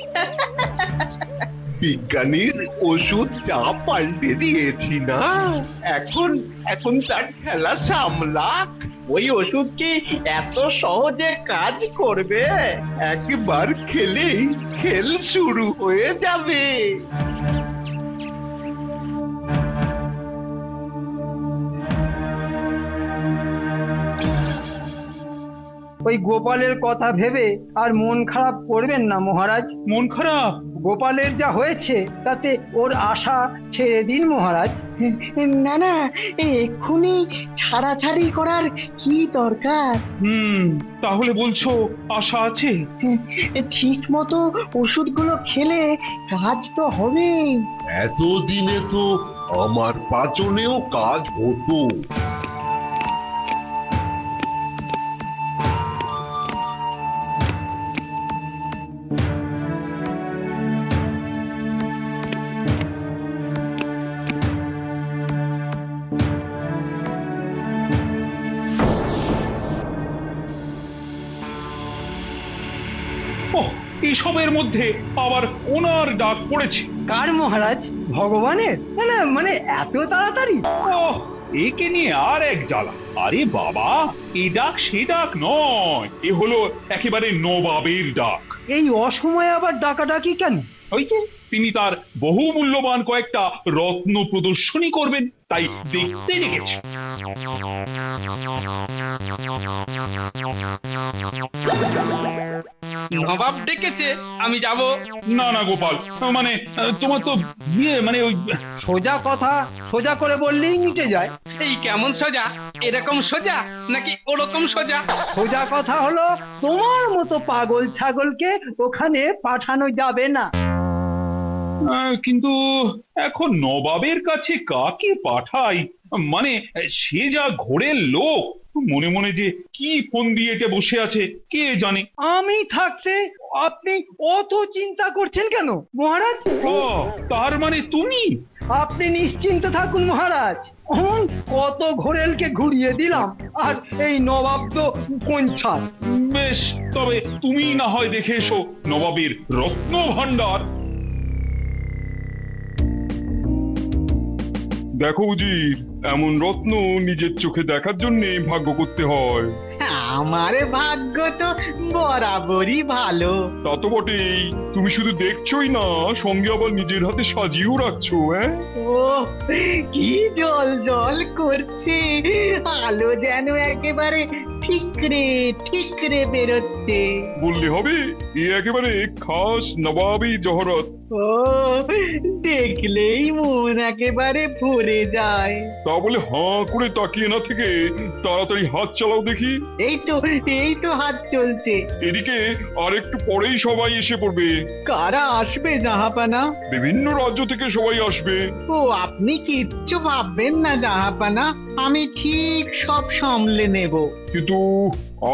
বিজ্ঞানীর ওষুধ যা পাল্টে দিয়েছি না, এখন তার খেলা সামলাক। ওই ওষুধ কি এত সহজে কাজ করবে? একবার খেলেই খেল শুরু হয়ে যাবে। ওই গোপালের কথা ভেবে আর মন খারাপ করবেন না মহারাজ। মন খারাপ? গোপালের যা হয়েছে তাতে ওর আশা ছেড়ে দিন মহারাজ। না এক্ষুনি ছাড়াছাড়ি করার কি দরকার? তাহলে বলছো আশা আছে? ঠিক মতো ওষুধগুলো খেলে কাজ তো হবেই। এতদিনে তো আমার পাচনেও কাজ হতো। এসবের মধ্যে আবার ওনার ডাক পড়েছে। কার মহারাজ? ভগবানের? না মানে এত তাড়াতাড়ি? একে নিয়ে আর এক জ্বালা। আরে বাবা, এই ডাক সে ডাক নয়, এ হলো একেবারে নবাবের ডাক। এই অসময়ে আবার ডাকাডাকি কেন? ওই যে তিনি তার বহু মূল্যবান কয়েকটা রত্ন প্রদর্শনী করবেন, তাই দেখতে ডেকেছে। নবাব ডেকেছে, আমি যাব? না গোপাল, মানে তোমার তো মানে ওই সোজা কথা সোজা করে বললেই মিটে যায়। এই কেমন সোজা? এরকম সোজা নাকি ওরকম সোজা? সোজা কথা হলো তোমার মতো পাগল ছাগলকে ওখানে পাঠানো যাবে না। কিন্তু এখন নবাবের কাছে কাকে পাঠাই? মানে সে যা ঘোরের লোক, মনে মনে যে কি ফোন দিয়ে এটা বসে আছে কে জানে। আমি থাকতে আপনি অত চিন্তা করছেন কেন মহারাজ? তার মানে তুমি? আপনি নিশ্চিন্ত থাকুন মহারাজ, কত ঘোরেলকে ঘুরিয়ে দিলাম, আর এই নবাব তো পঞ্চাশ। বেশ, তবে তুমি না হয় দেখে এসো নবাবের রত্ন ভান্ডার। দেখো উজির, এমন রত্ন নিজের চোখে দেখার জন্য ভাগ্য করতে হয়। আমার ভাগ্য তো বরাবরই ভালো। তা তো বটেই, তুমি শুধু দেখছোই না, সঙ্গে আবার নিজের হাতে সাজিয়েও রাখছো। ও কি জল জল করছে, আলো যেন একেবারে ঠিকরে বেরোচ্ছে। বললে হবে, এ একেবারে খাস নবাবী জহরত। ও দেখলেই মন একেবারে ভরে যায়। তা বলে হাঁ করে তাকিয়ে না থেকে তাড়াতাড়ি হাত চালাও দেখি। এই তো হাত চলছে। এদিকে আর একটু পরেই সবাই এসে পড়বে। কারা আসবে জাহাপানা? বিভিন্ন রাজ্য থেকে সবাই আসবে। ও আপনি কিচ্ছু ভাববেন না জাহাপানা, আমি ঠিক সব সামলে নেব। কিন্তু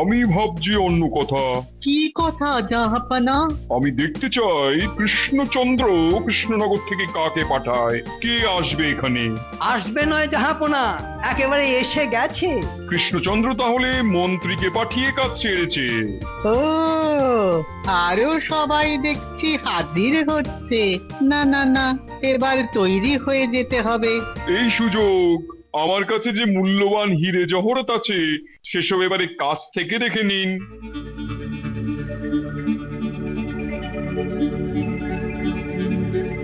আমি ভাবছি অন্য কথা। কি কথা জাহাপানা? আমি দেখতে চাই কৃষ্ণচন্দ্র কৃষ্ণনগর থেকে কাকে পাঠায়, কে আসবে এখানে। আসবে নয় জাহাপনা, একেবারে এসে গেছে। কৃষ্ণচন্দ্র তাহলে মন্ত্রীকে পাঠিয়ে কাজ ছেড়েছে। ও আরো সবাই দেখছি হাজির হচ্ছে। না এবার তৈরি হয়ে যেতে হবে। এই সুযোগ, আমার কাছে যে মূল্যবান হিরে জহরত আছে সেসব এবারে কাছ থেকে দেখে নিন।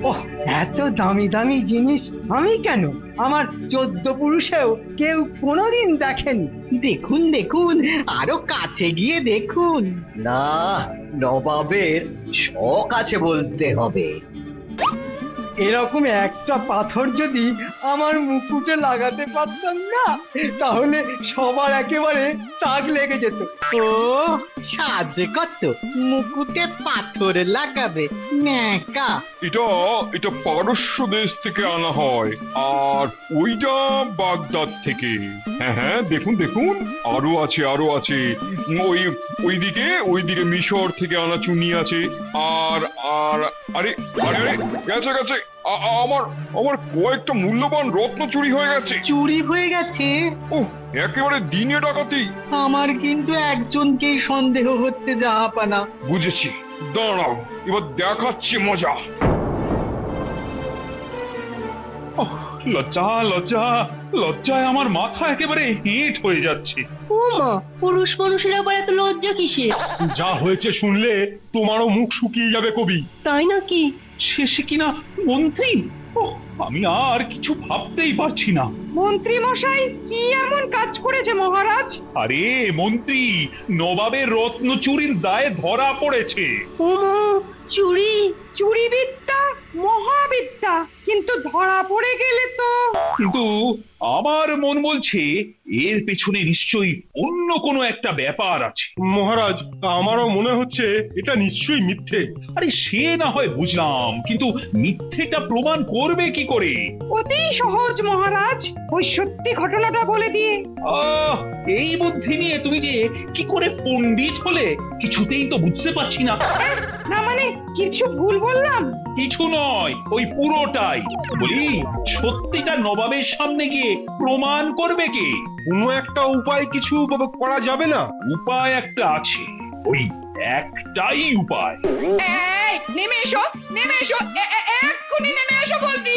ওহ এত দামি দামি জিনিস আমি কেন? আমার 14 পুরুষেও কেউ কোনোদিন দেখেনি। দেখুন দেখুন, আরো কাছে গিয়ে দেখুন। না, নবাবের শখ আছে বলতে হবে। এরকম একটা পাথর যদি আমার মুকুটে লাগাতে পারতাম না, তাহলে সবার একেবারে চাক লেগে যেত। ও সাধে কত, মুকুটে পাথর লাগাবে ন্যাকা। এটা পারস্য দেশ থেকে আনা হয়, আর ওইটা বাগদাদ থেকে। হ্যাঁ হ্যাঁ, দেখুন দেখুন, আরো আছে। ওইদিকে মিশর থেকে আনা চুনি আছে। আর আর আরে আরে আরে, গেছে আমার কয়েকটা মূল্যবান রত্ন চুরি হয়ে গেছে। চুরি হয়ে গেছে? ও, একেবারে দিনে ডাকাতি। আমার কিন্তু একজনকেই সন্দেহ হচ্ছে জাহাপানা। বুঝেছি, দাঁড়াও, এবার দেখাচ্ছি মজা। লজ্জায় আমার মাথা একেবারে হেঁট হয়ে যাচ্ছে। ওমা, পুরুষ মানুষের আবার এত লজ্জা কিসের? যা হয়েছে শুনলে তোমারও মুখ শুকিয়ে যাবে কবি। তাই নাকি? শেষে কিনা মন্ত্রী! আমি আর কিছু ভাবতেই পারছি না। মন্ত্রী মশাই কি এমন কাজ করেছে মহারাজ? আরে মন্ত্রী, নবাবের রত্ন চুরির দায়ে ধরা পড়েছে। ওমা, চুরি বিদ্যা মহাবিদ্যা, কিন্তু ধরা পড়ে গেলে তো। কিন্তু আমার মন বলছে এর পেছনে নিশ্চয়ই অন্য কোনো একটা ব্যাপার আছে। মহারাজ, আমারও মনে হচ্ছে এটা নিশ্চয়ই মিথ্যে। আরে সে না হয় বুঝলাম, কিন্তু মিথ্যেটা প্রমাণ করবে কি করে? অতি সহজ মহারাজ, ওই সত্যি ঘটনাটা বলে দিয়ে। এই বুদ্ধি নিয়ে তুমি যে কি করে পণ্ডিত হলে কিছুতেই তো বুঝতে পারছি না। না মানে কিছু ভুল বললাম? কিছু নয়, ওই পুরোটাই বলি। সত্যিটা নবাবের সামনে গিয়ে প্রমাণ করবে কে? কোনো একটা উপায় কিছু করা যাবে না? উপায় একটা আছে, ওই একটাই উপায়। নেমে এসো, এক্ষুনি নেমে এসো বলছি।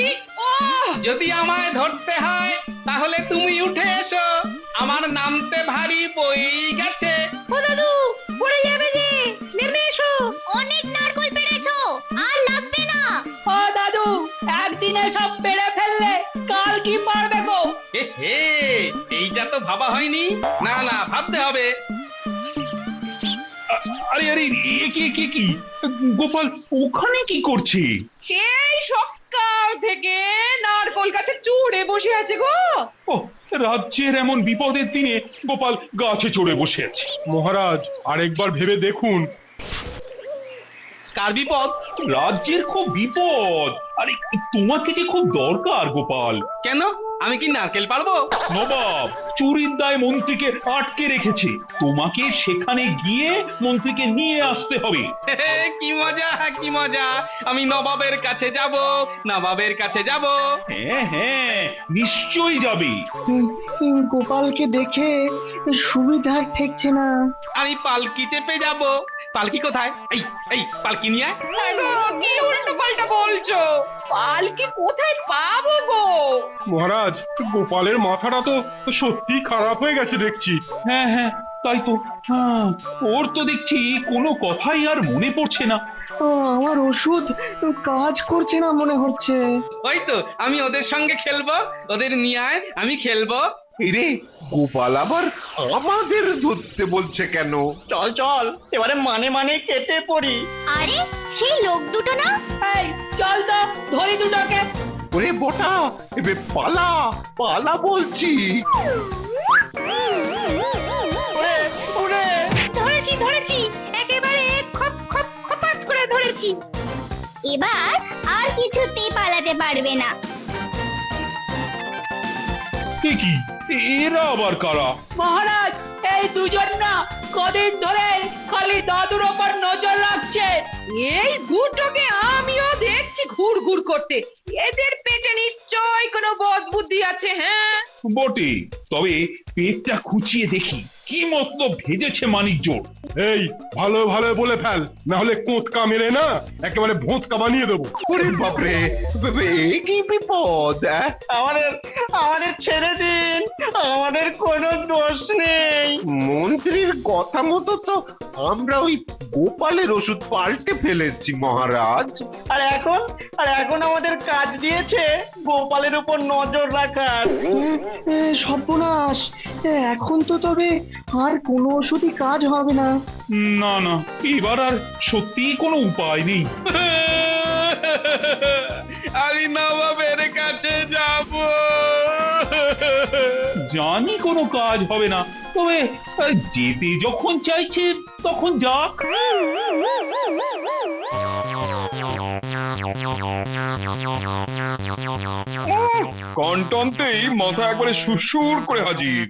যদি আমায় ধরতে হয় তাহলে তুমি উঠে এসো, আমার নামতে ভারী বই গেছে। ও দাদু, পড়ে যাবে যে, নেমে এসো। অনেক নারকল পেড়েছো, আর লাগবে না। ও দাদু, একদিনে সব পেড়ে ফেললে কাল কি পারবে গো? হে, এইটা তো ভাবা হয়নি। না, ভাবতে হবে। আরে কি গোপাল ওখানে কি করছে? সেই সকাল থেকে নারকল গাছে চড়ে বসে আছে গো। ও, রাজ্যের এমন বিপদের দিনে গোপাল গাছে চড়ে বসে আছে। মহারাজ, আরেকবার ভেবে দেখুন। কার বিপদ? রাজ্যের খুব বিপদ। আরে তোমাকে যে খুব দরকার গোপাল। কেন, আমি কি নারকেল পারবো? নবাব চুরির দায়ে মন্ত্রীকে আটকে রেখেছে, তোমাকে সেখানে গিয়ে মন্ত্রীকে নিয়ে আসতে হবে। কি মজা, আমি নবাবের কাছে যাব। হ্যাঁ, নিশ্চয়ই যাবে। গোপালকে দেখে সুবিধার ঠেকছে না। আমি পালকি চেপে যাব। পালকি কোথায়? এই পালকি নিয়ে কি উল্টো পাল্টা বলছো? পালকি কোথায় পাবো গো? মহারাজ, গোপালের মাথাটা তো সত্যি খারাপ হয়ে গেছে দেখছি। হ্যাঁ, তাই তো। ওর তো দেখছি কোনো কথাই আর মনে পড়ছে না। আমার ওষুধ কাজ করছে না মনে হচ্ছে। ওই তো, আমি ওদের সঙ্গে খেলবো, ওদের নিয়ে আয়, আমি খেলবো। রে গোপাল আবার আমাদের ধরতে বলছে কেন? চল, এবারে মানে কেটে পড়ি। আরে সেই লোক দুটো না? এই চল তো, ধরি দুটোকে। ওরে বোটা, এবে পালা বলছি। ধরেছি, একেবারে খপাত করে ধরেছি। এবার আর কিছুতেই পালাতে পারবে না। কি এরা আবার কারা? মহারাজ, এই দুজন না কদিন ধরে খালি দাদুর ওপর নজর রাখছে। এই দুটোকে আমিও দেখছি ঘুরঘুর করতে। এদের পেটে নিশ্চয় কোনো বদ বুদ্ধি আছে। হ্যাঁ, বটে, তবে পেটটা খুঁচিয়ে দেখি কি মতলব ভেজেছে মানিকজোড়। এই ভালো ভালো বলে ফেল, না হলে কোঁতকা মেরে না একেবারে ভোঁতকা বানিয়ে দেবো। ওরে বাপরে, এ কি বিপদ! আমাদের আমাদের ছেড়ে দিন, আমাদের কোনো দোষ নেই। মন্ত্রীর কথা মতো তো আমরা ওই গোপালের ওষুধ পাল্টে ফেলেছি মহারাজ। আর এখন আমাদের কাজ দিয়েছে গোপালের উপর নজর রাখার। সর্বনাশ, এখন তো তবে আর কোনো ওষুধই কাজ হবে না। না না, এবার আর সত্যিই কোনো উপায় নেই। আমি নবাবের কাছে যাব। জানি কোনো কাজ হবে না, তবে যেতে যখন চাইছে তখন যাক। কান টানতেই মাথা একবারে সুরসুর করে হাজির।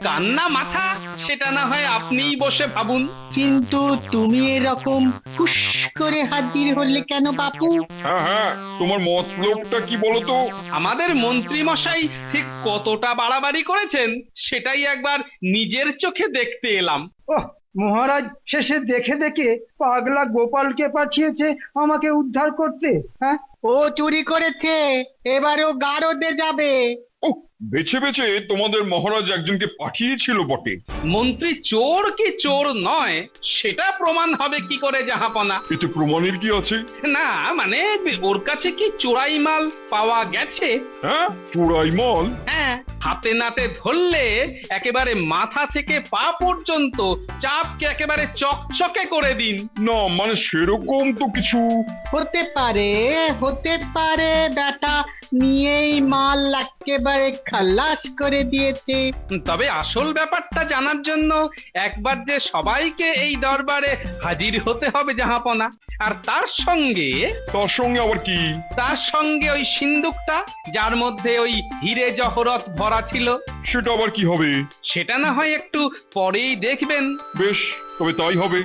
কান্না মাথা সেটা না হয় আপনিই বসে ভাবুন। কিন্তু তুমি এরকম হুশ করে হাজির হলে কেন বাপু? হ্যাঁ হ্যাঁ, তোমার মতলবটা কি বলো তো? আমাদের মন্ত্রী মশাই ঠিক কতটা বাড়াবাড়ি করেছেন সেটাই একবার নিজের চোখে দেখতে এলাম। ওহ, মহারাজ শেষে দেখে দেখে পাগলা গোপালকে পাঠিয়েছে আমাকে উদ্ধার করতে। হ্যাঁ, ও চুরি করেছে, এবারেও গারদে যাবে। ও, বেছে বেছে তোমাদের মহারাজ একজনকে পাঠিয়েছিল বটে। মন্ত্রী চোর কি চোর নয় সেটা প্রমাণ হবে কি করে জাহাপনা? এতে প্রমাণের কি আছে? না মানে ওর কাছে কি চোরাই মাল পাওয়া গেছে? হ্যাঁ, চোরাই মাল? হ্যাঁ, হাতে নাতে ধরলে একেবারে মাথা থেকে পা পর্যন্ত চাপকে একেবারে চকচকে করে দিন। না মানে সেরকম তো কিছু হতে পারে বেটা নিয়েই মাল একেবারে খালাস করে দিয়েছে। তবে আসল ব্যাপারটা জানার জন্য একবার যে সবাইকে এই দরবারে হাজির হতে হবে জাহাপনা। আর তার সঙ্গে আবার কি? তার সঙ্গে ওই সিন্দুকটা যার মধ্যে ওই হিরে জহরত ভরা ছিল। সেটা আবার কি হবে? সেটা না হয় একটু পরেই দেখবেন। বেশ, তবে তাই হবে।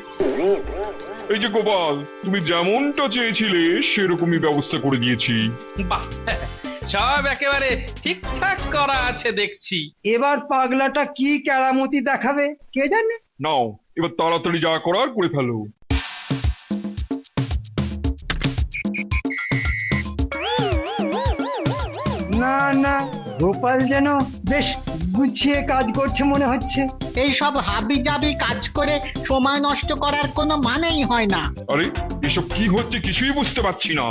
এই যে গোপাল, তুমি যেমনটা চেয়েছিলে সেরকমই ব্যবস্থা করে দিয়েছি। বাহ, সব একেবারে ঠিকঠাক করা আছে দেখছি। এবার পাগলাটা কি কেরামতি দেখাবে কে জানে। নাও, এবার তাড়াতাড়ি যা করার করে ফেলো। না না, গোপাল যেন বেশ গুছিয়ে কাজ করছে মনে হচ্ছে। এই সব হাবি জাবি কাজ করে সময় নষ্ট করার কোনো মানেই হয় না। আরে এসব কি হচ্ছে কিছুই বুঝতে পারছি না।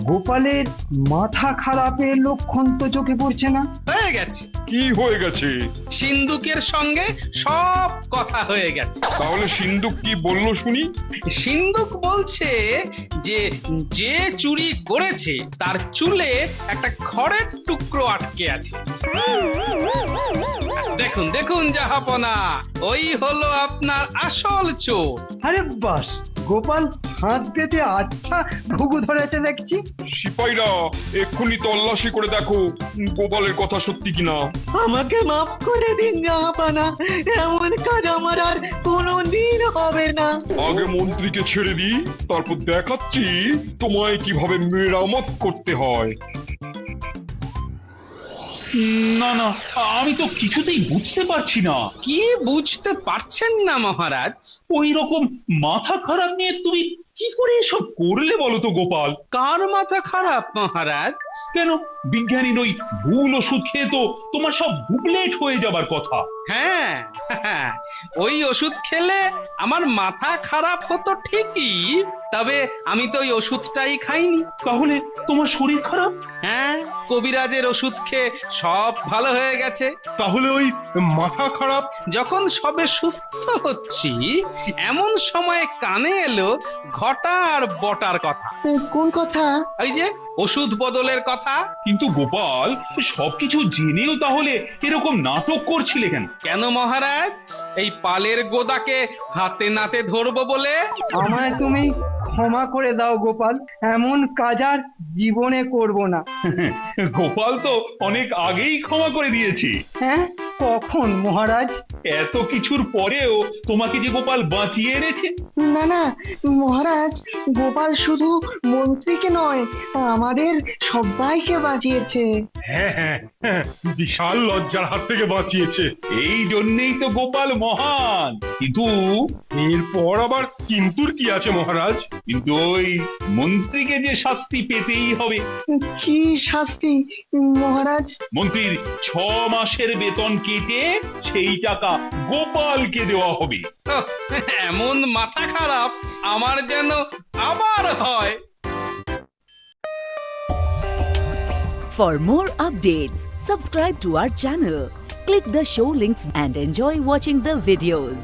গোপালের মাথা খারাপের লক্ষণ তো চোখে পড়ছে না। হয়ে গেছে। কি হয়ে গেছে? সিন্দুকের সঙ্গে সব কথা হয়ে গেছে। তাহলে সিন্দুক কি বললো শুনি? সিন্দুক বলছে যে যে চুরি করেছে তার চুলে একটা খড়ের টুকরো আটকে আছে। দেখুন দেখুন জাহাপনা, ওই হলো আপনার আসল চোর। আরে বাস, গোপাল হাত পেতে আচ্ছা ঘুঘু ধরেছে দেখছি। সিপাহীরা এক্ষুনি তল্লাশি করে দেখো গোপালের কথা সত্যি কিনা। আমাকে মাফ করে দিন জাহাপানা, এমন কাজ আমার আর কোনোদিন হবে না। আগে মন্ত্রীকে ছেড়ে দিই, তারপর দেখাচ্ছি তোমায় কিভাবে মেরামত করতে হয়। না না, আমি তো কিছুতেই বুঝতে পারছি না। কি বুঝতে পারছেন না মহারাজ? ওই রকম মাথা খারাপ নিয়ে তুমি কি করে এসব করলে বলো তো গোপাল? কার মাথা খারাপ মহারাজ? কেন, বিজ্ঞানীর ওই ভুল ওষুধ খেয়ে তো তোমার সব ডুপ্লেট হয়ে যাবার কথা। হ্যাঁ, ওই ওষুধ খেলে আমার মাথা খারাপ হতো ঠিকই, তবে আমি তো ওই ওষুধটাই খাইনি। তাহলে তোমার শরীর খারাপ? হ্যাঁ, কবিরাজের ওষুধ খেয়ে সব ভালো হয়ে গেছে। তাহলে ওই মাথা খারাপ? যখন সবে সুস্থ হচ্ছি এমন সময় কানে এলো ঘটা আর বটার কথা। কোন কথা? এই যে ওষুধ বদলের কথা। কিন্তু গোপাল, সবকিছু জেনেও তাহলে এরকম নাটক করছিলে কেন? কেন মহারাজ? এই পালের গোদাকে হাতে নাতে ধরবো বলে? আমায় তুমি ক্ষমা করে দাও গোপাল, এমন কাজ আর জীবনে করব না। গোপাল তো অনেক আগেই ক্ষমা করে দিয়েছে। হ্যাঁ, কখন মহারাজ? এত কিছুর পরেও তোমাকে যে গোপাল বাঁচিয়ে এনেছে। না না মহারাজ, গোপাল শুধু মন্ত্রীকে নয়, আমাদের সবাইকে বাঁচিয়েছে। হ্যাঁ হ্যাঁ হ্যাঁ, বিশাল লজ্জার হাত থেকে বাঁচিয়েছে। এই জন্যই তো গোপাল মহান। কিন্তু এরপর আবার কিন্তুর কি আছে মহারাজ? কিন্তু ওই মন্ত্রীকে যে শাস্তি পেতেই হবে। কি শাস্তি মহারাজ? মন্ত্রীর 6 মাসের বেতন কেটে সেই টাকা গোপালকে দেওয়া হবে। এমন মাথা খারাপ আমার যেন আবার হয়। For more updates, subscribe to our channel, click the show links and enjoy watching the videos.